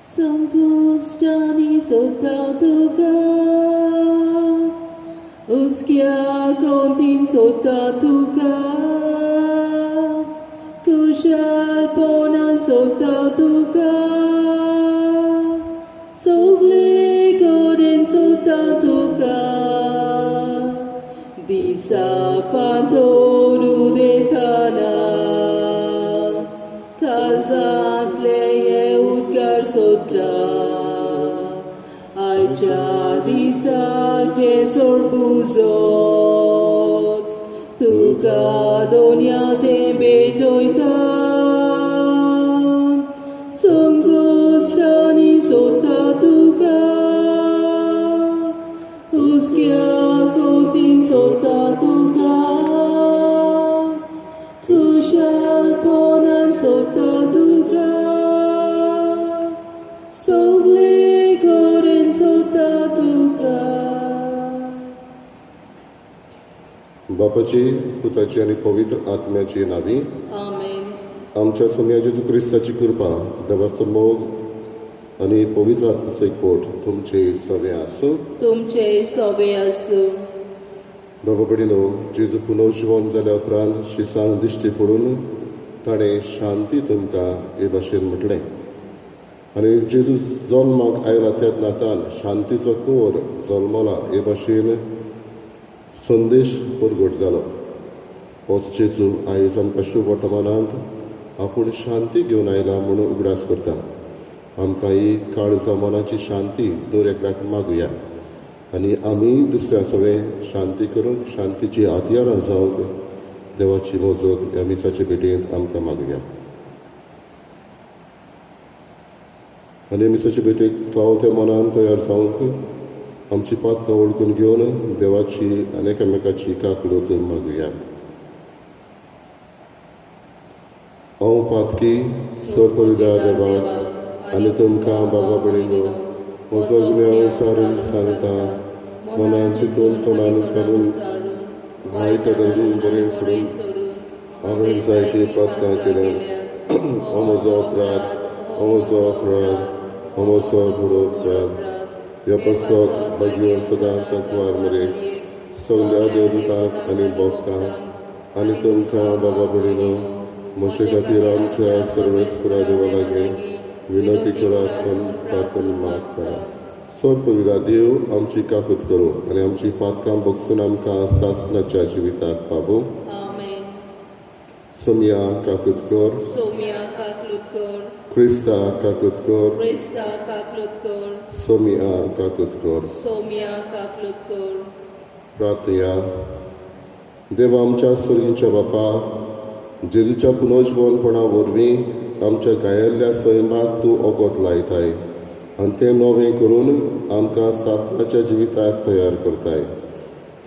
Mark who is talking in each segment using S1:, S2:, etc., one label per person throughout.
S1: Sangustani sotatuka Uskia kontin sotatuka Kushal ponan sotatuka Soble godin sotatuka Disa fantoru detana Kalzat leye udgar sota Aicha disa je sorbuzot Tuka donya te betoita Songostani sota tuka Uskia kontin sota tuka Kushal ponan sota tuka Soble koren sota tuka
S2: बापाची पुताची आणि पवित्र आत्म्याची नावी
S1: Amen.
S2: आमच्या सोम्या जेजू ख्रिस्ताची कृपा देवाचो मोग आणि पवित्र आत्म्याचो एकवट तुमचे सगळे आसूं
S1: तुमचे सोबे असो
S2: बाबा भयणीनो जेजू पुनर्जीवन जाल्या उपरांत शिसांक दिश्टी पडून ताणें शांती तुमकां हे भाशेन म्हटलें आनी जेजू जल्माक आयला त्याच नातान शांतीचो कोर जल्मला हे भाशेन संदेश परगट जालो होच जेजू आयज आमकां शुभ वर्तमानांत आपूण शांती घेवन आयला म्हणून उगडास करता आमकां ही काळजा मनाची शांती दर एकल्याक मागुया आनी आमी दुसऱ्या सगळें शांती करूंक शांतीची हातयारां जावंक देवाची मोजत ह्या मिसाचे भेटेंत आमकां मागुया आनी मिसाचे भेटेक फावो त्या मनान तयार जावंक आमची पातकां वळखून घेवन देवाची आनी एकामेकाची काकूळट मागुया हांव पातकी सोरपविदा देवाक आनी तुमकां बाबा भयणीनो म्हजो गुन्यांव चारून सांगता मनान चिंतून तोंडान चारून वायट धरून बरें सोडून हांवें जायती पातकां केल्या हो म्हजो अपराध हो म्हजो अपराध हो म्हजो बरो अपराध ह्या पासोक भाग्यो सदां सांकवार मरे सगळ्या देवदूतांक आनी भक्तांक आनी तुमकां बाबा भयणीनो म्हजे खातीर आमच्या सर्वेस्परा देवा लागीं विनंती करात पूण प्रार्थना मागता सोरपविदा देव आमची काकूत करूं आनी आमची पातकां बगसून आमकां सासणाच्या जिविताक पावूं
S1: Amen.
S2: सोम्या काकूत कर
S1: Somia kaklutkor
S2: क्रिस्ता काकूत कर
S1: Krista kaklutkor
S2: सोम्या काकूत कर
S1: Somia kaklutkor
S2: प्रार्थया देव आमच्या सुर्गीच्या बापा जेजूच्या पुनर्जीवनपणा वरवीं आमच्या गायल्ल्या स्वयंभाक तूं ओगोत लायताय आनी तें नवें करून आमकां सासणाच्या जिविताक तयार करताय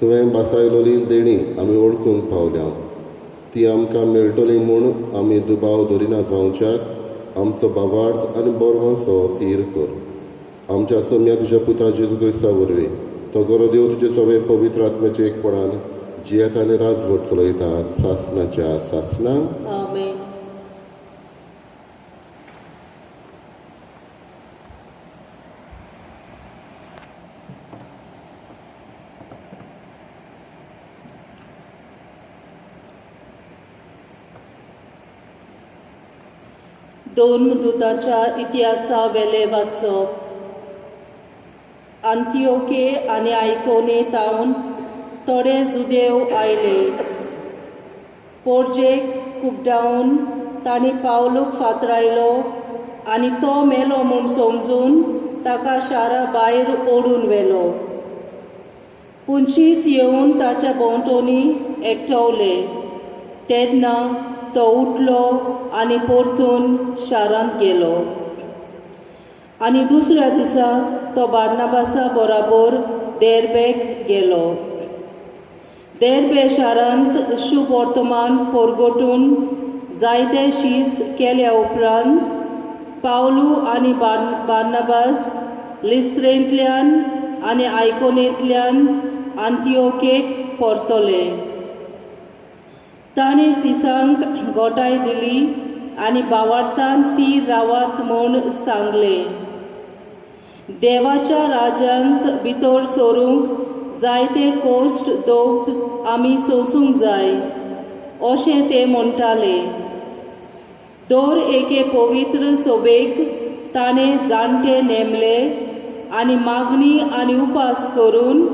S2: तुवें बासायलोली देणी आमी ओळखूंक पावल्या ती आमकां मेळटली म्हूण आमी दुबाव धरिना जावच्याक आमचो बाबार्थ आनी बोरवोसो तीर कर आमच्या सोम्या तुज्या पुता जेजू क्रिस्ता वरवीं तो गरो देव तुजे सगळे पवित्र आत्म्याचे एकपणान जियेत आनी राजवट चलयता सासणाच्या सासणाक
S1: Amen. दोन दुताच्या इतिहासा वेले वाचप अंतियोके आनी आयकोने तावन थोडे जुदेव आयले पोरजेक कुबडावन तांणी पावलूक फातरायलो आनी तो मेलो म्हूण समजून ताका शारा भायर ओडून व्हेलो पुंचीस येवन ताच्या भोंवतणी एकठावले तेन्ना तो उठलो आनी परतून शारांत गेलो आनी दुसऱ्या दिसा तो बार्नाबासा बरोबर देर्बेक गेलो देर्बे शारांत शुभ वर्तमान परगटून जायते शीस केल्या उपरांत पावलू आनी बार्नाबास लिस्त्रेंतल्यान आनी आयकोनेंतल्यान अंतियोकेक परतले ताणें सिसांक गोटाय दिली आनी भावार्थान ती रावात म्हूण सांगलें देवाच्या राज्यांत भितर सरूंक जायते कोश्ट दोग आमी सोंसूंक जाय अशें ते म्हणटाले. दर एके पवित्र सभेक ताणें जाणटे नेमले आनी मागणी आनी उपास करून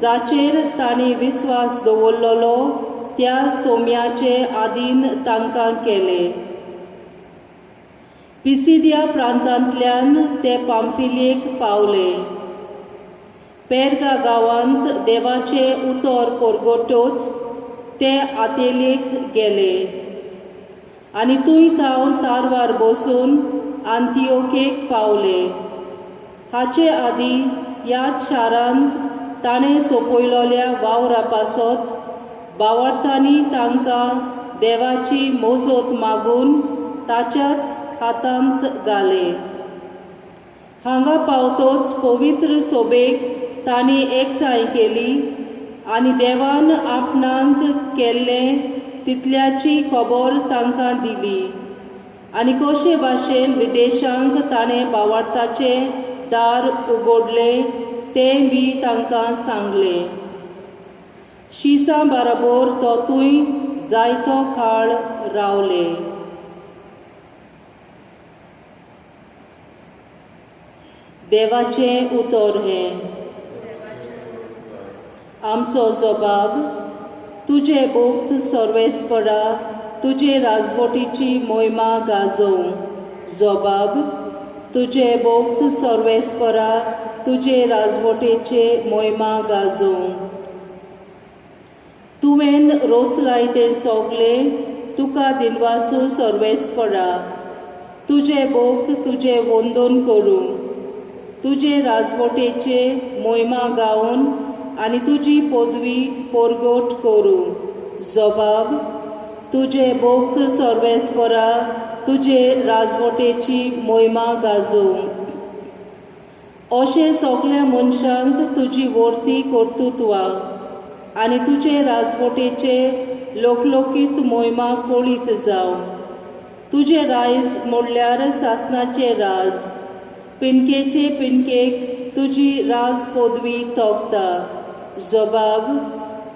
S1: जाचेर तांणी विस्वास दवरलेलो त्या सोम्याचे आदीन तांकां केले. पिसिदिया प्रांतांतल्यान ते पांफिलियेक पावले. पेरगा गांवांत देवाचे उतर परगटूच ते आतेलेक गेले आनी थंय थावन तारवार बसून आंतियोकेक पावले. हाचे आदीं ह्याच शारांत ताणें सोंपयलोल्या वावरा पासत भावार्थांनी तांकां देवाची मोजत मागून ताच्याच हातांत घाले. हांगा पावतोच पवित्र सभेक तांणी एकठांय केली आनी देवान आपणाक केल्लें तितल्याची खबर तांकां दिली आनी कशे भाशेन विदेशांक ताणें भावार्थाचे दार उगडले तें बी तांकां सांगलें. शिसां बराबर तो थंय जायतो काळ रावले. देवाचें उतर हें. आमचो जबाब. तुजे भोक्त सर्वेस्परा तुजे राजवटीची मोहिमा गाजोव. जबाब. तुजे भोक्त सर्वेस्परा तुजे राजवटीचे मोहिमा गाजोव. तुवें रोचलाय ते सोगले तुका दिनवासू सर्वेस्परा. तुजे भोक्त तुजे वंदन करूं. तुजे राजवटीचे मोहिमा गावन आनी तुजी पदवी परगट करूं. जबाब. तुजे भोक्त सर्वेस्परा तुजे राजवटीची मोहिमा गाजोव. अशें सगल्या मनशांक तुजी वर्ती कर्तुत्वां आनी तुजे राजवटीचे लोकलोकीत मोहिमा कळीत जावं. तुजे रायज म्हणल्यार सासणाचे राज. पिणकेचे पिणकेक तुजी राज पदवी तोखता. जबाब.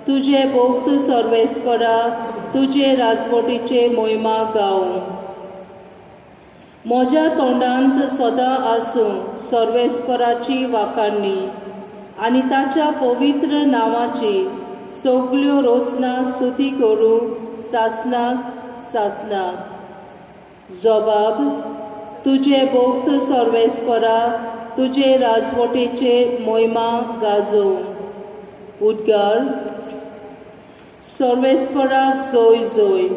S1: तुजे भोक्त सर्वेस्परा तुजे राजवटीचे मोहिमा गावं. म्हज्या तोंडांत सदां आसूं सर्वेस्पराची वाखाणणी आनी ताच्या पवित्र नांवाची सगल्यो रोचना स्तुती करूं सासणाक सासणाक. जबाब. तुजे भोक्त सर्वेस्परा तुजे राजवटीचे मोहिमा गाजोव. उद्गार. सर्वेस्पराक जय जय.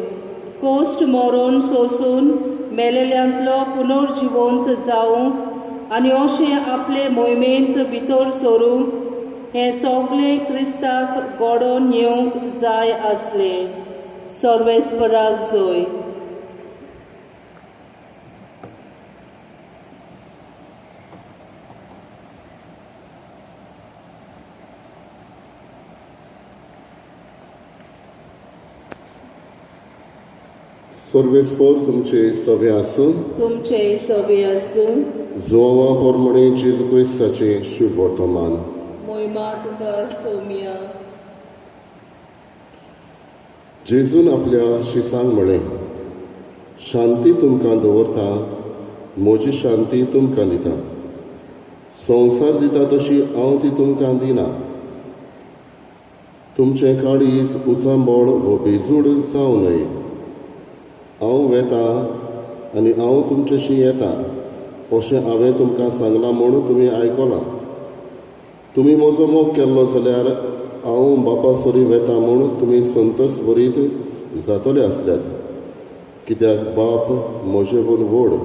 S1: कोश्ट मरण सोंसून मेलेल्यांतलो पुनर्जिवंत जावंक आनी अशें आपले मोहिमेंत भितर सरूंक हें सगलें क्रिस्ताक घडोवन येवंक जाय आसलें. सर्वेस्पराक जय.
S2: सर्वेस्पर तुमचे सभे आसूं.
S1: तुमचे सभे आसूं.
S2: जोवा पोरमणे जेजू क्रिस्ताचे शुभ वर्तमान.
S1: मोहिमा तुका सोम्या.
S2: जेजून आपल्या शिसांक म्हळें, शांती तुमकां दवरता, म्हजी शांती तुमकां दिता. संवसार दिता तशी हांव ती तुमकां दिना. तुमचें काळीज उचांबळ वो बेजूड जावं न्हय. हांव वेता आनी हांव तुमचेशी येता अशें हांवें तुमकां सांगलां म्हूण तुमी आयकलां. तुमी म्हजो मोग केल्लो जाल्यार हांव बापा सोरी वेता म्हूण तुमी संतोश भरीत जातले आसल्यात, कित्याक बाप म्हजेवन व्हड.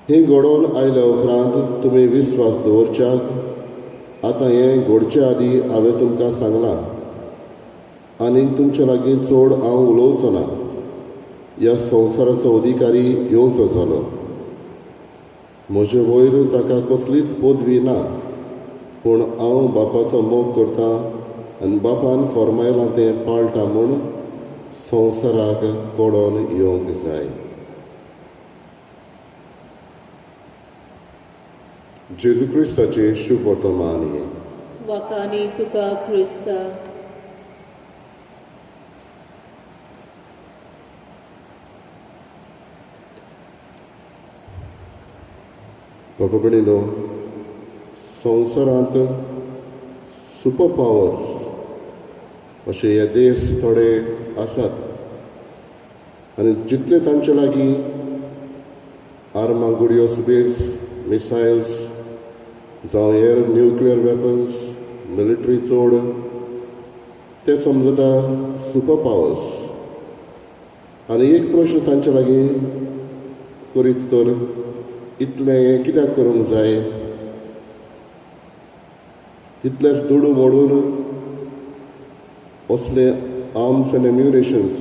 S2: हें घडोवन आयल्या उपरांत तुमी विस्वास दवरच्याक आतां हें घडचे आदीं हांवें तुमकां सांगलां आनी तुमचे लागीं चड हांव उलोवचो ना. ह्या संवसाराचो अधिकारी येवचो जालो. म्हजे वयर ताका कसलीच पदवी ना, पूण हांव बापाचो मोग करतां आनी बापान फरमायलां तें पाळटा म्हूण संवसाराक कळोन येवंक जाय. जेजू क्रिस्ताचे शुभ वर्तमान हे
S1: वकानी तुका क्रिस्ता.
S2: बाबा भयणीनो, संवसारांत सुपर पावर्स अशे हे देश थोडे आसात आनी जितले तांचे लागीं आर्मां गुडयो सुबेज मिसायल्स जावं हेर न्युक्लियर वेपन्स मिलिटरी चोड ते समजता सुपर पावर्स. आनी एक प्रश्न तांचे लागीं करीत तर इतलें हें कित्याक करूंक जाय, इतलेच दुडू मोडून असले आर्म्स एंड एम्युनेशन्स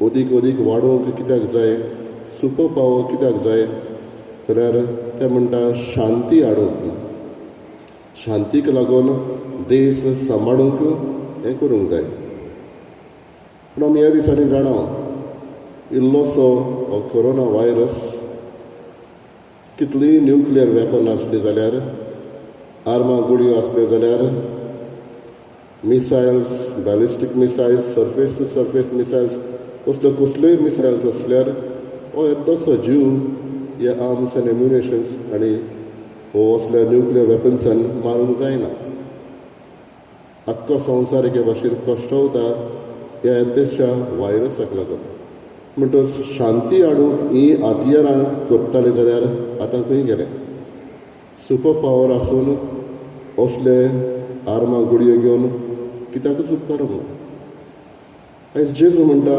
S2: ओदीक वाडोवंक कित्याक जाय, सुपर पावर कित्याक जाय, जाल्यार ते म्हणटा शांती हाडूंक, शांतीक लागून देश सांबाळूंक हें करूंक जाय. पूण आमी ह्या दिसांनी जाणा इल्लोसो हो कोरोना वायरस कितलीं न्युक्लियर वेपन आसलीं जाल्यार, आर्मां गुडयो आसल्यो जाल्यार, missiles, ballistic missiles, surface to surface missiles, असल्यो कसल्योय मिसायल्स आसल्यार हो येदोसो जीव हे आर्म्स एंड एम्युनेशन्स आनी हो असल्या न्युक्लियर वेपन्सान मारूंक जायना. आख्खो संवसार एके भाशेन कश्टवता ह्या येदेशा वायरसाक लागून. म्हणटच शांती हाडूंक हीं हातियारां करताले जाल्यार आतां खंय गेले. सुपर पावर आसून असले आर्मां गुडयो घेवन कित्याकूच उपकारूंक ना. आयज जेजू म्हणटा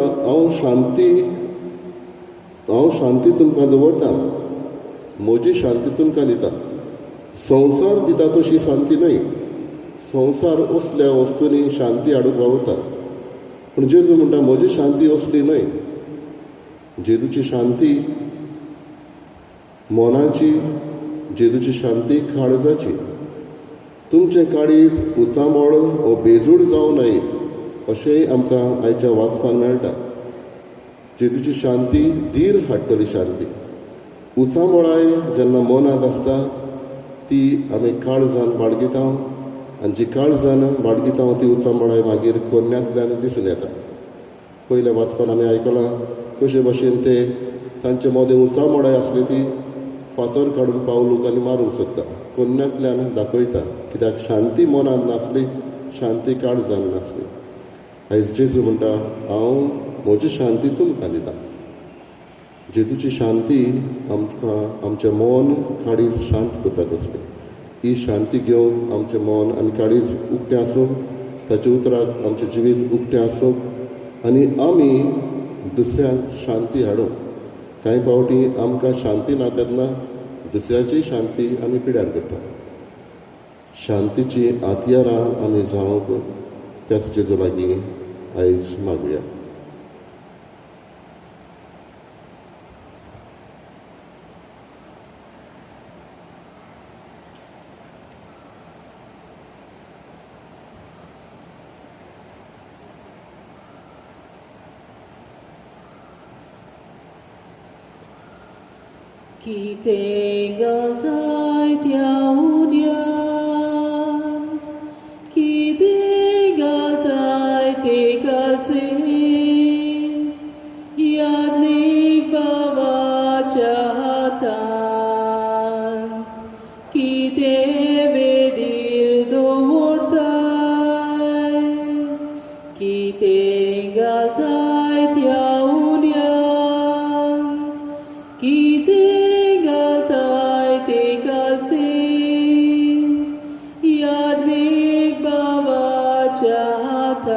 S2: हांव शांती तुमकां दवरतां, म्हजी शांती तुमकां दिता. संवसार दिता तशी शांती न्हय, संवसार असल्या वस्तूंनी शांती हाडूंक वावुरता. पूण जेजू म्हणटा म्हजी शांती असली न्हय. जेजूची शांती मोनाची, जेजूची शांती काळजाची. तुमचें काळीज उचांबळ वो बेजूड जावं न्हय अशेंय आमकां आयच्या वाचपाक मेळटा. जेजूची शांती धीर हाडटली शांती. उचांबळाय जेन्ना मनांत आसता ती आमी काळजान बाळगिता आनी जी काळजान बाळगिता ती उचांबळाय मागीर कोन्यांतल्यान दिसून येता. पयल्या वाचपान आमी आयकलां कशे भाशेन ते तांचे मोदें उचांबळाय आसली ती फातर काडून पावलूक आनी मारूंक सोदता. कोन्यांतल्यान दाखयता कित्याक शांती मनांत नासली, शांती काळजान नासली. आयज जेजू म्हणटा हांव म्हजी शांती तुमकां दितां. जेजूची शांती आमकां आमचें मन काळीज शांत करता तसली. ही शांती घेवंक आमचें मन आनी काळीज उक्तें आसूंक, ताच्या उतराक आमचें जिवीत उक्तें आसूंक आनी आमी दुसऱ्यांक शांती हाडूंक. कांय फावटी आमकां शांती ना तेन्ना दुसऱ्याची शांती आमी पिड्यार करता. शांतीची हातियारां आमी जावंक त्याच जेजू लागीं आयज मागुया.
S1: Kiतें घालताय त्या उन्यांत, कितें घालताय ते काळजेंत, यादनीक बाबाच्या हातांत. कितें बेदीर दवरताय, कितें घालताय त्या उन्यांत, कितें यादनीक बाबाच्या हातांत.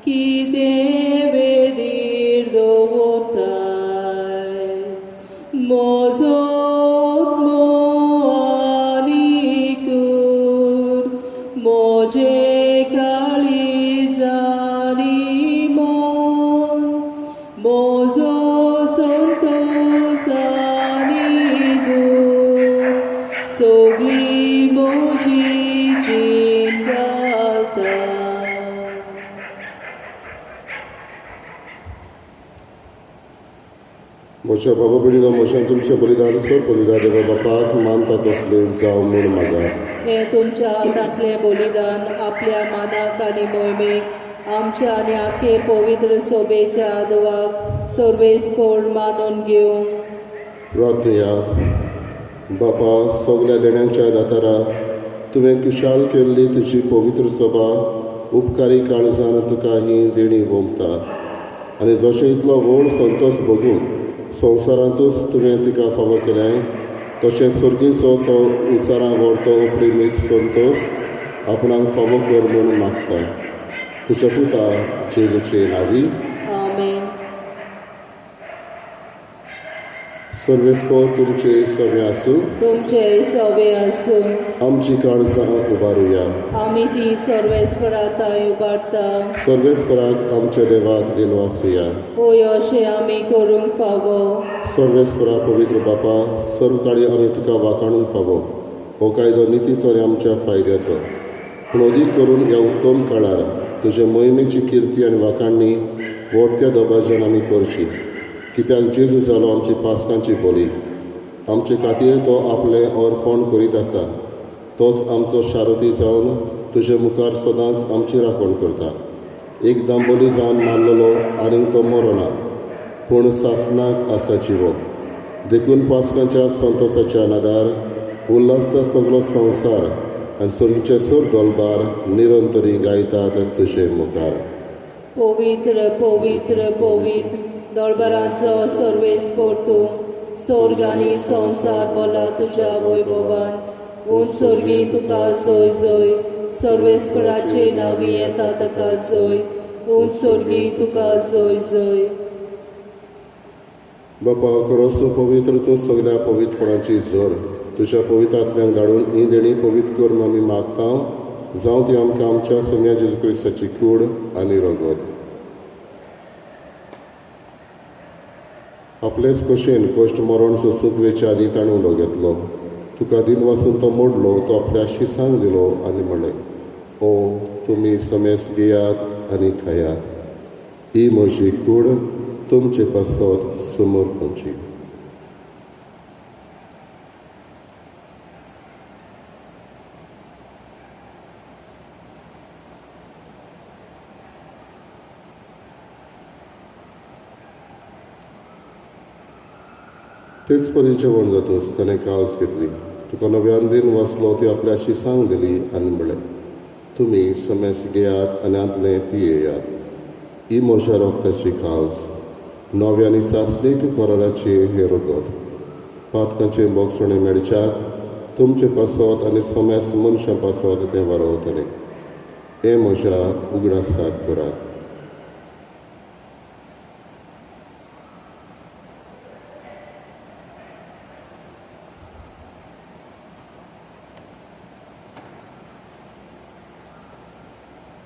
S1: कितें बेदीर दवरताय, म्हजो आत्मो आनी कूड, म्हजें काळीज आनी मन, म्हजो
S2: म्हज्या बाबा भयणीनो म्हज्यान तुमचें बलिदान सोडपविता देवा बापाक मानता तसलें जावं म्हूण मागात.
S1: हे तुमच्या हातांतलें बलिदान आपल्या मानाक आनी मोहिमेक आमच्या आनी आखे पवित्र सोबेच्या आदवाक सर्वेस्पोर मानून घेवंक.
S2: प्रार्थया. बापा, सगल्या देण्यांच्या दातारा तुवें कुशाल केल्ली तुजी पवित्र सभा उपकारी काळजान तुका ही देणी वोमता आनी जशें इतलो व्हड संतोश भोगूंक संवसारांतूच तुवें तिका फावो केलें तशें सर्गीचो तो उचारां व्हरतो अप्रिमीत संतोश आपणाक फावो कर म्हूण मागता. तुज्या पुता जेजूचे नांवी.
S1: आमेन.
S2: सर्वेस्पोर तुमचे सवे आसूं.
S1: तुमचे सवे आसूं.
S2: आमची काळजां उबारुया.
S1: आमी ती सर्वेस्पराताय उबारता.
S2: सर्वेस्पराक आमच्या देवाक दिनवासुया.
S1: होय अशें आमी करूंक फावो.
S2: सर्वेस्परा पवित्र बापा, सर्व काळी आमी तुका वाखाणूंक फावो. हो कायदो नितीचो आनी आमच्या फायद्याचो. पूण अदीक करून ह्या उत्तम काळार तुजे मोहिमेची किर्ती आनी वाखाणणी व्हडत्या दबाज्यान आमी करची. कित्याक जेजू जालो आमची पासकांची बली. आमचे खातीर तो आपलें अर्पण करीत आसा. तोच आमचो शारोती जावन तुजे मुखार सदांच आमची राखण करता. एकदां बली जावन मारलेलो आनीक तो मरोना, पूण सासणाक आसा जिवो. देखून पासकांच्या संतोशाच्या नादार उल्हासचा सगळो संवसार आनी सर्गीचे सर दोलबार निरंतरी गायतात तुजे मुखार.
S1: पवित्र पवित्र पवित्र दरबारांचो सर्वेस्पोर तूं. स्वर्ग आनी संवसार भला तुज्या वैभवान. ऊंच सर्गी तुका जय जय. सर्वेस्पराचे नांवी येता ताका जय. ऊंच सर्गी तुका जय जय.
S2: बापा, खरोच पवित्र तूं सगल्या पवित्रपणाची जोर तुज्या पवित्र आत्म्याक धाडून ही देणी पवित्र करून आमी मागता. जावं ती आमकां आमच्या सोम्या जेजू क्रिस्ताची कूड आनी रगत. आपलेच कशेन कश्ट मरण सोसूंक वेच्या आदी ताणें उडो घेतलो. तुका दिन वाचून तो मोडलो, तो आपल्या शिसांक दिलो आनी म्हणलें, ओ तुमी समेस घेयात आनी खायात. ही म्हजी कूड तुमचे पासत समोर खंयची. तेच परी जेवण जातोच ताणें काळज घेतली. तुका नव्यान दिन वाचलो ती आपल्या शिसांक दिली आनी म्हणलें, तुमी समेस घेयात आनी आदलें पियेयात. ही म्हज्या रोगताची काळज, नव्यानी सासणीक कोराराची हे रगत. पातकांचे बोगसणे मेळच्याक तुमचे पासत आनी समेस मनशां पासत तें वारवतलें. हें म्हज्या उगडासाक करात.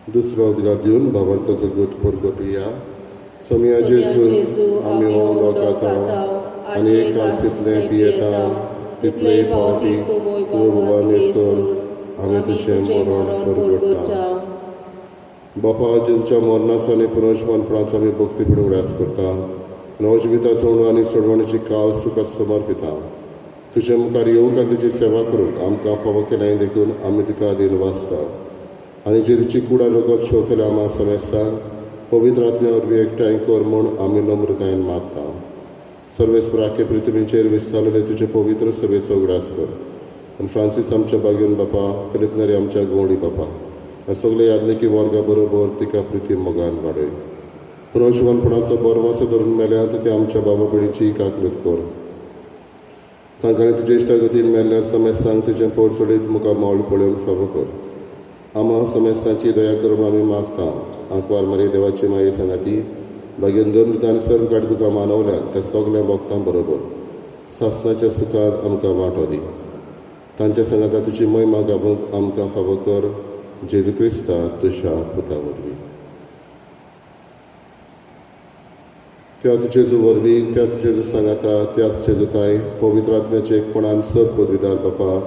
S2: दुसरो उदगार दिवन बाबाचो गोठ परगटुया. सोम्या जेजू आमी ओंडो खाता आनी एक तितलें पियेता तितलेय फावटी तूं भगवान येसून आमी तुजें मरण परगटता. बापा, जेजूच्या मरणाचो आनी पुनर्जीवनपणाचो आमी भक्तीपणूक रास करता. नवो जिविताचो उणो आनी सोडवणेची काळज तुका समर्पिता. तुजे मुखार येवंक आनी तुजी सेवा करूंक आमकां फावो केलें देखून आमी तुका दिन वाचता. आनी जेजूची कूड आनी रगत शेवतले आमा समेस्तांक पवित्र आत्म्या वरवीं एकठांय कर म्हूण आमी नम्रतायेन मागता. सर्वेस्पराके पृथ्वीचेर विस्तारलेले तुजे पवित्र सभेचो उगडास कर. आनी फ्रांसीस आमच्या बागेन बापा, फिलिप नेरी आमच्या गवळी बापा आनी सगळे यादलेकी वर्गा बरोबर तिका प्रिती मोगान वाडय. पुनर्जीवनपणाचो बरमासो धरून मेल्यात ते आमच्या बाबा भयणीची काकलूत कर. तांकां तुजे इश्टागतीन मेल्ल्यार समेस्तांक तुजें पोर सोडीत मुखार मावळ पळोवंक फावो कर. आमा समेस्तांची दया करून आमी मागता. आंकवार मारी देवाची माये सांगाती बागेन दोन आनी सर्व काड तुका मानवल्यात त्या सगल्या भक्तां बरोबर सासणाच्या सुखांत आमकां वांटो दी. तांच्या सांगाता तुजी महिमा गावूंक आमकां फावो कर. जेजू क्रिस्ता तुज्या पुता वरवीं. त्याच जेजू वरवीं, त्याच जेजू सांगाता, त्याच जेजूताय पवित्र आत्म्याचे एकपणान सब पदवीदार बापा,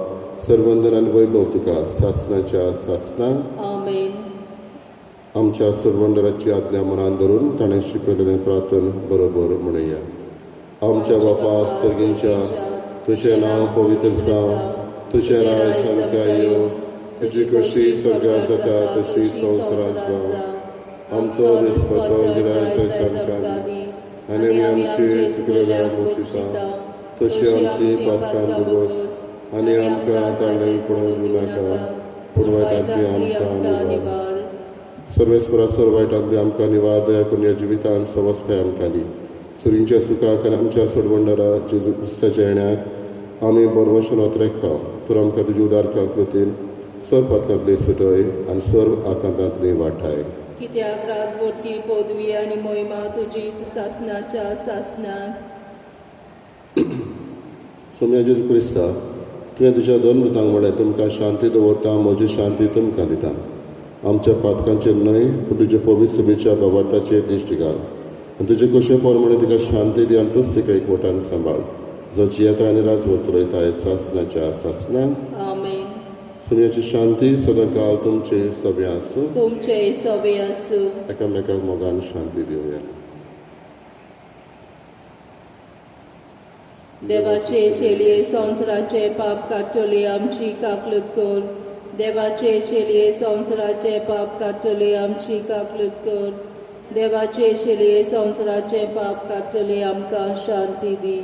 S2: सर्वंदन आनी वैभव तुका सासणाच्या सासणाक.
S1: आमेन.
S2: आमच्या सर्वंडराची आज्ञा मनान धरून ताणें शिकयलेलें प्रार्थन बरोबर म्हणया. आमच्या बापा सर्गींच्या तुझें नांव पवित्र जावं, तुझें राय सनका येवं, तुजी कशी स्वर्गांत जाता तशी संवसारांत जावं. आमचो दिसपतो गिराय सनका दी, आनी आमची चुकलेल्या बक्षिसां तशी आमची पातकां बोगोस, आनी आमकां ताळ्ळें पडूंक नाका, पूण वायटांतली आमकां निवार. सर्वेस्परासोर वायटांतली आमकां निवार, दया करून ह्या जिवितांत समजकाय आमकां दी. सुरींच्या सुखाक आनी आमच्या सोडवंडरा जेजुसाच्या येण्याक आमी बरोवशेन वतरेकता, तर आमकां तुजी उदार कृतीन सर पातकांतली सुटय आनी सर आकांतांतली वाटाय.
S1: कित्याक राजवटी पदवी आनी मोहिमा तुजीच सासनाच्या सासनाक.
S2: सोम्या जेजू क्रिस्ता, तुवें तुज्या दोन मृतांक म्हळें तुमकां शांती दवरता, म्हजी शांती तुमकां दिता. आमच्या पातकांचेर न्हय पूण तुज्या पवित्र सभेच्या बाबार्थाचेर दिश्टी घाल, आनी तुजे कशे पोरमणे तिका शांती दी आनी तूच तिका एकवटान सांबाळ, जाची येता आनी राजवट चलयता सासनाच्या सासनाक.
S1: आमेन.
S2: सुन्याची शांती सदां काळ तुमचे सभे आसूं,
S1: तुमचे सवे आसूं.
S2: एकामेकाक मोगान शांती दिवया.
S1: देवाचे शेलये संवसाराचे पाप काडटली आमची काकलूत कर. देवाचे शेलये संवसाराचे पाप काडटली आमची काकलूत कर. देवाचे शेलये संवसाराचे पाप काडटली आमकां शांती दी.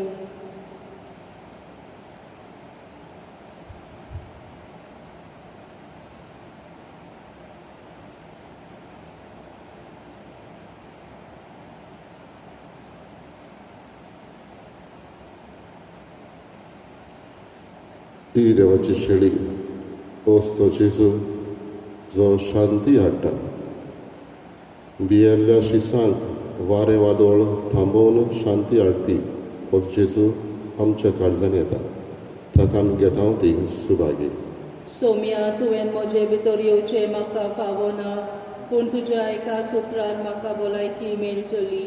S2: ही देवाची शेळी ओस तो जेजू जो शांती हाडटा. भियेल्ल्या शिसांक वारें वादळ थांबोवन शांती हाडपी होच जेजू आमच्या काळजान येता. ताका आमी घेता ती सुभागी.
S1: सोम्या, तुवें म्हजे भितर येवचें म्हाका फावना, पूण तुज्या एकाच उतरान म्हाका भलायकी मेळटली.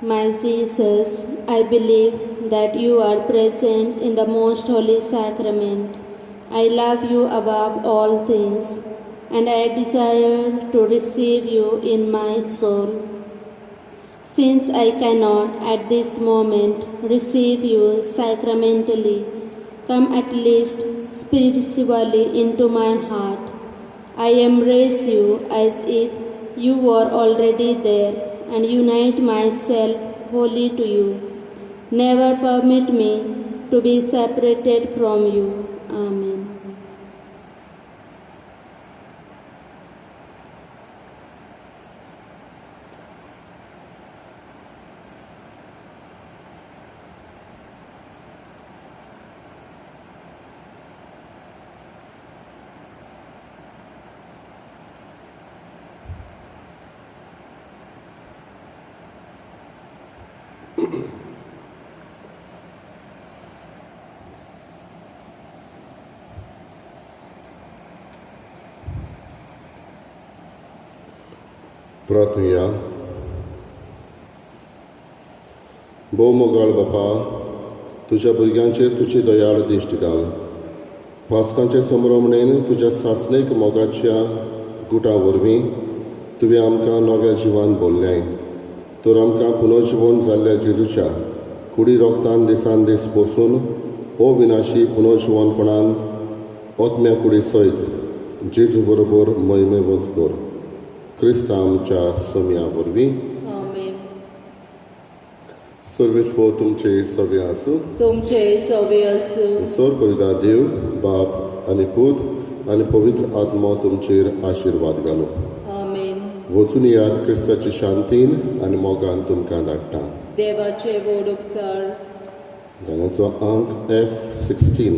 S3: My Jesus, I believe that you are present in the most holy sacrament. I love you above all things, and I desire to receive you in my soul. Since I cannot at this moment receive you sacramentally, come at least spiritually into my heart. I embrace you as if you were already there and unite myself wholly to you. Never permit me to be separated from you. Amen.
S2: प्रार्थना. भोव मोगाळ बापा, तुज्या भुरग्यांचेर तुजी दयाळ दिश्ट घाल. पास्कांचे संभ्रमणेन तुज्या सासणेक मोगाच्या गुटां वरवीं तुवें आमकां नव्या जिवान भरलें. तर आमकां पुनर्जिवन जाल्ल्या जेजूच्या कुडी रोगतान दिसान दीस बसून अविनाशी पुनर्जिवनपणान ओतम्या कुडी सयत जेजू बरोबर महिमेवंत कर. क्रिस्ता आमच्या सोम्या वरवीं.
S1: आमेन.
S2: सर्वेस्व तुमचे सवे आसूं.
S1: तुमचे सवे असू.
S2: सर पविता देव, बाप आनी पूत आनी पवित्र आत्मा तुमचेर आशिर्वाद घालो.
S1: आमेन.
S2: वचून याद क्रिस्ताची शांतीन आनी मोगान तुमकां धाडटा.
S1: देवाचे व्हड उपकार.
S2: गाण्याचो अंक F16.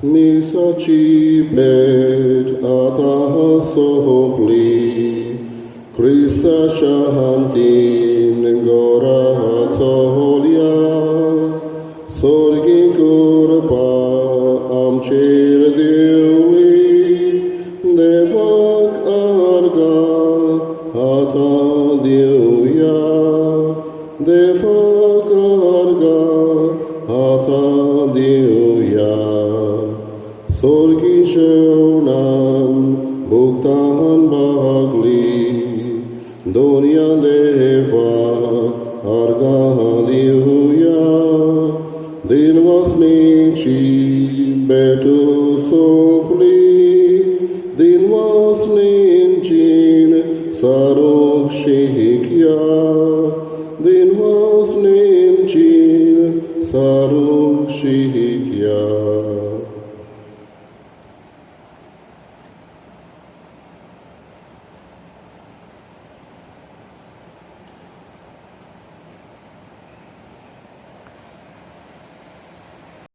S2: मिसाची भेट आतां सोंपली. क्रिस्ता शांतीन घरा चोल्या. सर्गी कृपा आमचेर देवली. देवाक आर्गां आतां दिवया. देवाक आर्गां आतां दिवया. सर्गी जेवणान भुगतान भागली. दोनया देवाक आर्गां दिवया. दिनवासनेची भेट सोंपली. दिनवासनेचीन सारूंक शिकया. दिनवासनेचीन सारूंक शिकया.